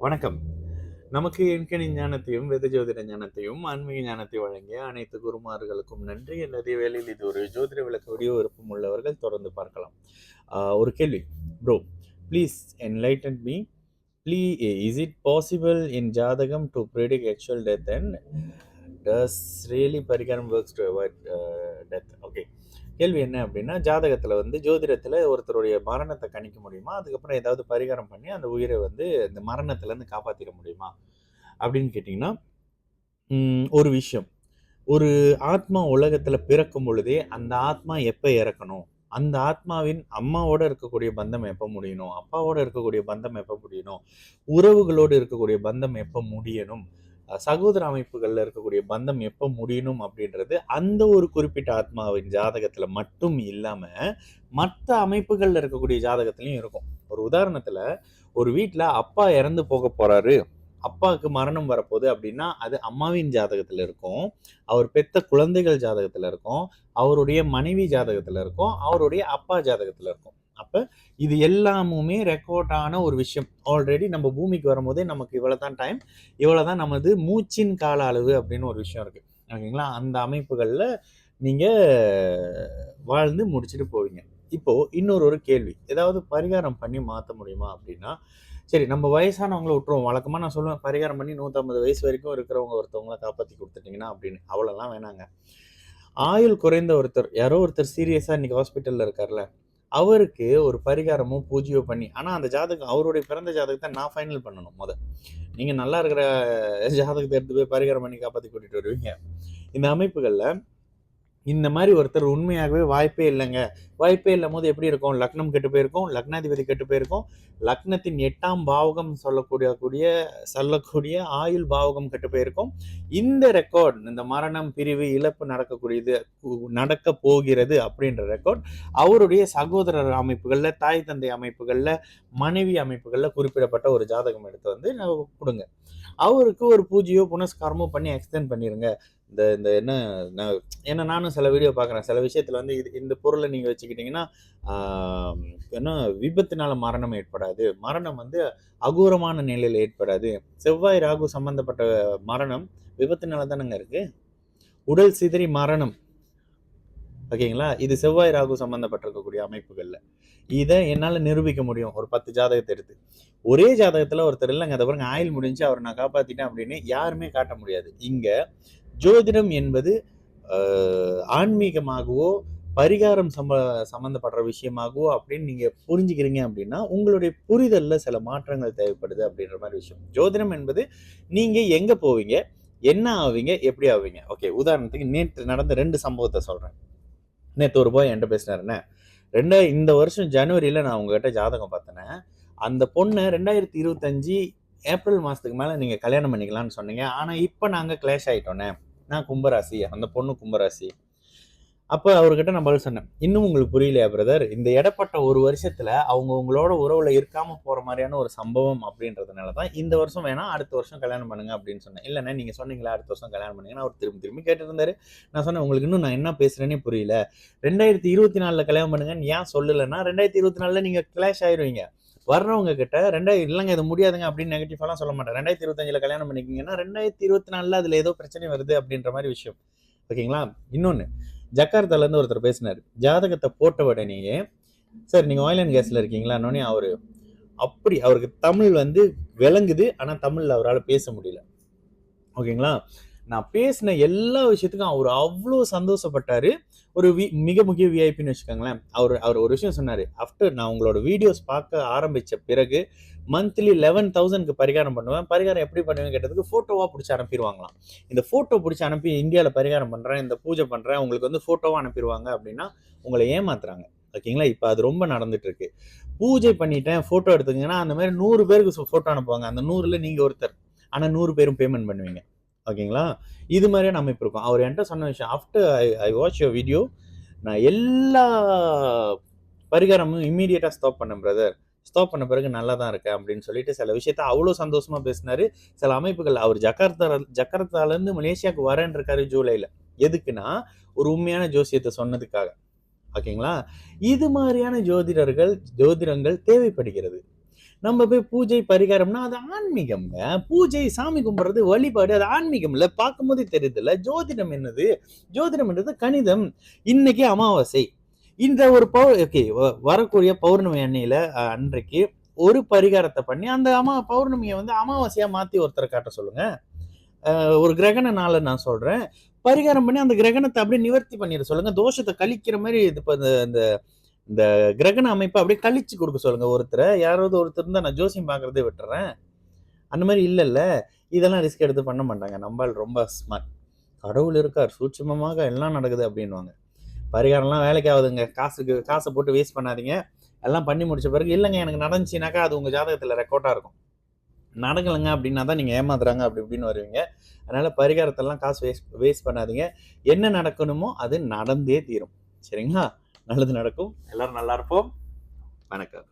வணக்கம். நமக்கு எண்கணி ஞானத்தையும், வேத ஜோதிட ஞானத்தையும், ஆன்மீக ஞானத்தை வழங்கிய அனைத்து குருமார்களுக்கும் நன்றி. என்னுடைய வேளையில் இது ஒரு ஜோதிட விளக்க வீடியோ விருப்பம் உள்ளவர்கள் தொடர்ந்து பார்க்கலாம். ஒரு கேள்வி. Bro, please enlighten me. Is it possible in jathagam to predict actual death and does really parikaram works to avoid death? Okay. கேள்வி என்ன அப்படின்னா, ஜாதகத்தில் வந்து ஜோதிடத்தில் ஒருத்தருடைய மரணத்தை கணிக்க முடியுமா? அதுக்கப்புறம் ஏதாவது பரிகாரம் பண்ணி அந்த உயிரை வந்து இந்த மரணத்திலேருந்து காப்பாற்றிட முடியுமா அப்படின்னு கேட்டிங்கன்னா, ஒரு விஷயம். ஒரு ஆத்மா உலகத்தில் பிறக்கும் பொழுதே அந்த ஆத்மா எப்போ இறக்கணும், அந்த ஆத்மாவின் அம்மாவோட இருக்கக்கூடிய பந்தம் எப்போ முடியணும், அப்பாவோட இருக்கக்கூடிய பந்தம் எப்போ முடியணும், உறவுகளோடு இருக்கக்கூடிய பந்தம் எப்போ முடியணும், சகோதர அமைப்புகளில் இருக்கக்கூடிய பந்தம் எப்போ முடியணும் அப்படின்றது அந்த ஒரு குறிப்பிட்ட ஆத்மாவின் ஜாதகத்தில் மட்டும் இல்லாமல் மற்ற அமைப்புகளில் இருக்கக்கூடிய ஜாதகத்துலையும் இருக்கும். ஒரு உதாரணத்தில், ஒரு வீட்டில் அப்பா இறந்து போக போகிறாரு, அப்பாவுக்கு மரணம் வரப்போகுது அப்படின்னா அது அம்மாவின் ஜாதகத்தில் இருக்கும், அவர் பெத்த குழந்தைகள் ஜாதகத்தில் இருக்கும், அவருடைய மனைவி ஜாதகத்தில் இருக்கும், அவருடைய அப்பா ஜாதகத்தில் இருக்கும். அப்போ இது எல்லாமுமே ரெக்கார்ட் ஆன ஒரு விஷயம். ஆல்ரெடி நம்ம பூமிக்கு வரும்போதே நமக்கு இவ்வளோ தான் டைம், இவ்வளோ தான் நமது மூச்சின் கால அளவு அப்படின்னு ஒரு விஷயம் இருக்குது. ஓகேங்களா? அந்த அமைப்புகளில் நீங்கள் வாழ்ந்து முடிச்சுட்டு போவீங்க. இப்போது இன்னொரு கேள்வி, ஏதாவது பரிகாரம் பண்ணி மாற்ற முடியுமா அப்படின்னா, சரி நம்ம வயசானவங்கள விட்டுருவோம். வழக்கமாக நான் சொல்லுவேன், பரிகாரம் பண்ணி 150 வயசு வரைக்கும் இருக்கிறவங்க ஒருத்தவங்கள காப்பாற்றி கொடுத்துட்டிங்கன்னா அப்படின்னு. அவ்வளோலாம் வேணாங்க. ஆயுள் குறைந்த ஒருத்தர், யாரோ ஒருத்தர் சீரியஸாக இன்றைக்கி ஹாஸ்பிட்டலில் இருக்கார்ல, அவருக்கு ஒரு பரிகாரமோ பூஜையோ பண்ணி, ஆனால் அந்த ஜாதகம் அவருடைய பிறந்த ஜாதகத்தை நான் ஃபைனல் பண்ணணும். நீங்கள் நல்லா இருக்கிற ஜாதகத்தை எடுத்து போய் பரிகாரம் பண்ணி காப்பாற்றி கூட்டிகிட்டு வருவீங்க. இந்த அமைப்புகளில் இந்த மாதிரி ஒருத்தர் உண்மையாகவே வாய்ப்பே இல்லைங்க. வாய்ப்பே இல்லாம போது எப்படி இருக்கும்? லக்னம் கெட்டு போயிருக்கும், லக்னாதிபதி கெட்டு போயிருக்கும், லக்னத்தின் 8ஆம் பாவகம் சொல்லக்கூடிய ஆயுள் பாவகம் கெட்டு போயிருக்கும். இந்த ரெக்கார்ட், இந்த மரணம், பிரிவு, இழப்பு நடக்க போகிறது அப்படின்ற ரெக்கார்ட் அவருடைய சகோதரர் அமைப்புகள்ல, தாய் தந்தை அமைப்புகள்ல, மனைவி அமைப்புகள்ல குறிப்பிடப்பட்ட ஒரு ஜாதகம் எடுத்து வந்து கொடுங்க. அவருக்கு ஒரு பூஜையோ புனஸ்காரமோ பண்ணி எக்ஸ்டெண்ட் பண்ணிருங்க. இந்த இந்த என்ன ஏன்னா நானும் சில வீடியோ பார்க்குறேன். சில விஷயத்தில் வந்து இந்த பொருளை நீங்கள் வச்சுக்கிட்டிங்கன்னா ஏன்னா விபத்தினால மரணம் ஏற்படாது, மரணம் வந்து அகூரமான நிலையில் ஏற்படாது. செவ்வாய் ராகு சம்பந்தப்பட்ட மரணம் விபத்தினால தானங்க இருக்கு. உடல் சிதறி மரணம், ஓகேங்களா? இது செவ்வாய் ராகு சம்பந்தப்பட்டிருக்கக்கூடிய அமைப்புகளில் இதை என்னால் நிரூபிக்க முடியும். ஒரு 10 ஜாதகத்தை எடுத்து ஒரே ஜாதகத்தில் ஒருத்தர் இல்லைங்க, அதை பாருங்க ஆயுள் முடிஞ்சு அவரை நான் காப்பாற்றிட்டேன் அப்படின்னு யாருமே காட்ட முடியாது. இங்கே ஜோதிடம் என்பது ஆன்மீகமாகவோ பரிகாரம் சம்பந்தப்படுற விஷயமாகவோ அப்படின்னு நீங்கள் புரிஞ்சுக்கிறீங்க அப்படின்னா உங்களுடைய புரிதலில் சில மாற்றங்கள் தேவைப்படுது அப்படின்ற மாதிரி விஷயம். ஜோதிடம் என்பது நீங்கள் எங்கே போவீங்க, என்ன ஆவீங்க, எப்படி ஆவீங்க. ஓகே, உதாரணத்துக்கு நேற்று நடந்த 2 சம்பவத்தை சொல்கிறேன். நேற்று ஒரு போய் என்கிட்ட பேசினாருண்ணே, இந்த வருஷம் ஜனவரியில் நான் உங்ககிட்ட ஜாதகம் பார்த்தேனே, அந்த பொண்ணை 2025 ஏப்ரல் மாதத்துக்கு மேலே நீங்கள் கல்யாணம் பண்ணிக்கலாம்னு சொன்னீங்க, ஆனால் இப்போ நாங்கள் கிளாஷ் ஆகிட்டோன்னே. நான் கும்பராசி, அந்த பொண்ணு கும்பராசி. அப்போ அவர்கிட்ட நான் பதில் சொன்னேன், இன்னும் உங்களுக்கு புரியலையா பிரதர், இந்த இடப்பட்ட ஒரு வருஷத்தில் அவங்க உங்களோட உறவில் இருக்காமல் போகிற மாதிரியான ஒரு சம்பவம் அப்படின்றதுனால தான் இந்த வருஷம் வேணாம் அடுத்த வருஷம் கல்யாணம் பண்ணுங்க அப்படின்னு சொன்னேன். இல்லைண்ணே நீங்கள் சொன்னீங்களா அடுத்த வருஷம் கல்யாணம் பண்ணுங்கன்னா அவர் திரும்பி கேட்டு இருந்தாரு. நான் சொன்னேன், உங்களுக்கு இன்னும் நான் என்ன பேசுகிறேன்னே புரியல, 2024 கல்யாணம் பண்ணுங்கன்னு ஏன் சொல்லலைன்னா 2024 நீங்கள் கிளாஷ் ஆயிடுவீங்க. வர்றவங்க கிட்ட இல்லைங்க இது முடியாதுங்க அப்படின்னு நெகட்டிவாலாம் சொல்ல மாட்டேன். 2025 கல்யாணம் பண்ணிக்கிங்கன்னா 2024 அதில் ஏதோ பிரச்சனை வருது அப்படின்ற மாதிரி விஷயம். ஓகேங்களா? இன்னொன்று, ஜக்கார்த்தாலேருந்து ஒருத்தர் பேசினார், ஜாதகத்தை போட்ட உடனேயே சார் நீங்கள் ஆயில் அண்ட் கேஸில் இருக்கீங்களான்னொன்னே அவருக்கு தமிழ் வந்து விளங்குது, ஆனால் தமிழில் அவரால் பேச முடியல. ஓகேங்களா? நான் பேசின எல்லா விஷயத்துக்கும் அவர் அவ்வளோ சந்தோஷப்பட்டார். ஒரு மிக முக்கிய விஐபின்னு வச்சுக்கோங்களேன். அவர் ஒரு விஷயம் சொன்னார், ஆஃப்டர் நான் உங்களோட வீடியோஸ் பார்க்க ஆரம்பித்த பிறகு மந்த்லி 11,000க்கு பரிகாரம் பண்ணுவேன். பரிகாரம் எப்படி பண்ணுவேன் கேட்டதுக்கு ஃபோட்டோவாக பிடிச்சி அனுப்பிடுவாங்களாம். இந்த ஃபோட்டோ பிடிச்சி அனுப்பி இந்தியாவில் பரிகாரம் பண்ணுறேன், இந்த பூஜை பண்ணுறேன், உங்களுக்கு வந்து ஃபோட்டோவாக அனுப்பிடுவாங்க அப்படின்னா உங்களை ஏமாத்துறாங்க. ஓகேங்களா? இப்போ அது ரொம்ப நடந்துட்டு இருக்கு. பூஜை பண்ணிட்டேன் ஃபோட்டோ எடுத்துங்கன்னா அந்த மாதிரி 100 பேருக்கு ஃபோட்டோ அனுப்புவாங்க. அந்த 100ல் நீங்கள் ஒருத்தர், ஆனால் 100 பேரும் பேமெண்ட் பண்ணுவீங்க. ஓகேங்களா? இது மாதிரியான அமைப்பு இருக்கும். அவர் என்கிட்ட சொன்ன விஷயம், after I watch your video, நான் எல்லா பரிகாரமும் இம்மீடியட்டாக ஸ்டாப் பண்ணேன் பிரதர், ஸ்டாப் பண்ண பிறகு நல்லா தான் இருக்கேன் அப்படின்னு சொல்லிட்டு சில விஷயத்த அவ்வளோ சந்தோஷமாக பேசினார். சில அமைப்புகள் அவர் ஜக்கார்த்தாலேருந்து மலேசியாவுக்கு வரேன்னு இருக்காரு ஜூலையில். எதுக்குன்னா ஒரு உண்மையான ஜோசியத்தை சொன்னதுக்காக. ஓகேங்களா? இது மாதிரியான ஜோதிடங்கள் தேவைப்படுகிறது. நம்ம போய் பூஜை பரிகாரம்னா அது ஆன்மீகம்ங்க. பூஜை, சாமி கும்பிடுறது, வழிபாடு அது ஆன்மீகம் இல்ல. பார்க்கும்போதே தெரியுதுல்ல. ஜோதிடம் என்னது? ஜோதிடம் என்றது கணிதம். இன்னைக்கு அமாவாசை. இந்த ஒரு ஓகே வரக்கூடிய பௌர்ணமி அன்றைக்கு ஒரு பரிகாரத்த பண்ணி அந்த பௌர்ணமிய வந்து அமாவாசையா மாத்தி ஒருத்தர காட்ட சொல்லுங்க. ஒரு கிரகண நாள நான் சொல்றேன். பரிகாரம் பண்ணி அந்த கிரகணத்த அப்படியே நிவர்த்தி பண்ணிட சொல்லுங்க. தோஷத்த கழிக்கிற மாரி இது இப்ப இந்த இந்த இந்த கிரகண அமைப்ப அப்படியே கழிச்சு குடுக்க சொல்லுங்க ஒருத்தர. யாராவது ஒருத்தர் இருந்தா நான் ஜோசியம் பார்க்கிறதே விட்டுர்றேன். அந்த மாரி இல்லல்ல. இதெல்லாம் ரிஸ்க் எடுத்து பண்ண மாட்டாங்க. நம்ப ஆள் ரொம்ப ஸ்மார்ட். கடவுள் இருக்கார். சூட்சுமமாக எல்லாம் நடக்குது அப்டின்னுவாங்க. பரிகாரம்லாம் வேலைக்கு ஆகுதுங்க. காச போட்டு வேஸ்ட் பண்ணாதீங்க. எல்லாம் பண்ணி முடிச்ச பிறகு, இல்லங்க எனக்கு நடந்துச்சுனாக்கா, அது உங்க ஜாதகத்துல ரெக்கார்டா இருக்கும். நடக்கலங்க அப்டின்னா தான் நீங்க ஏமாத்துறாங்க அப்டி இப்டின்னு வருவீங்க. அதனால பரிகாரத்தெல்லாம் காசு வேஸ்ட் பண்ணாதீங்க. என்ன நடக்கணுமோ அது நடந்தே தீரும். சரிங்களா? நல்லது நடக்கும். எல்லாரும் நல்லா இருப்போம். வணக்கம்.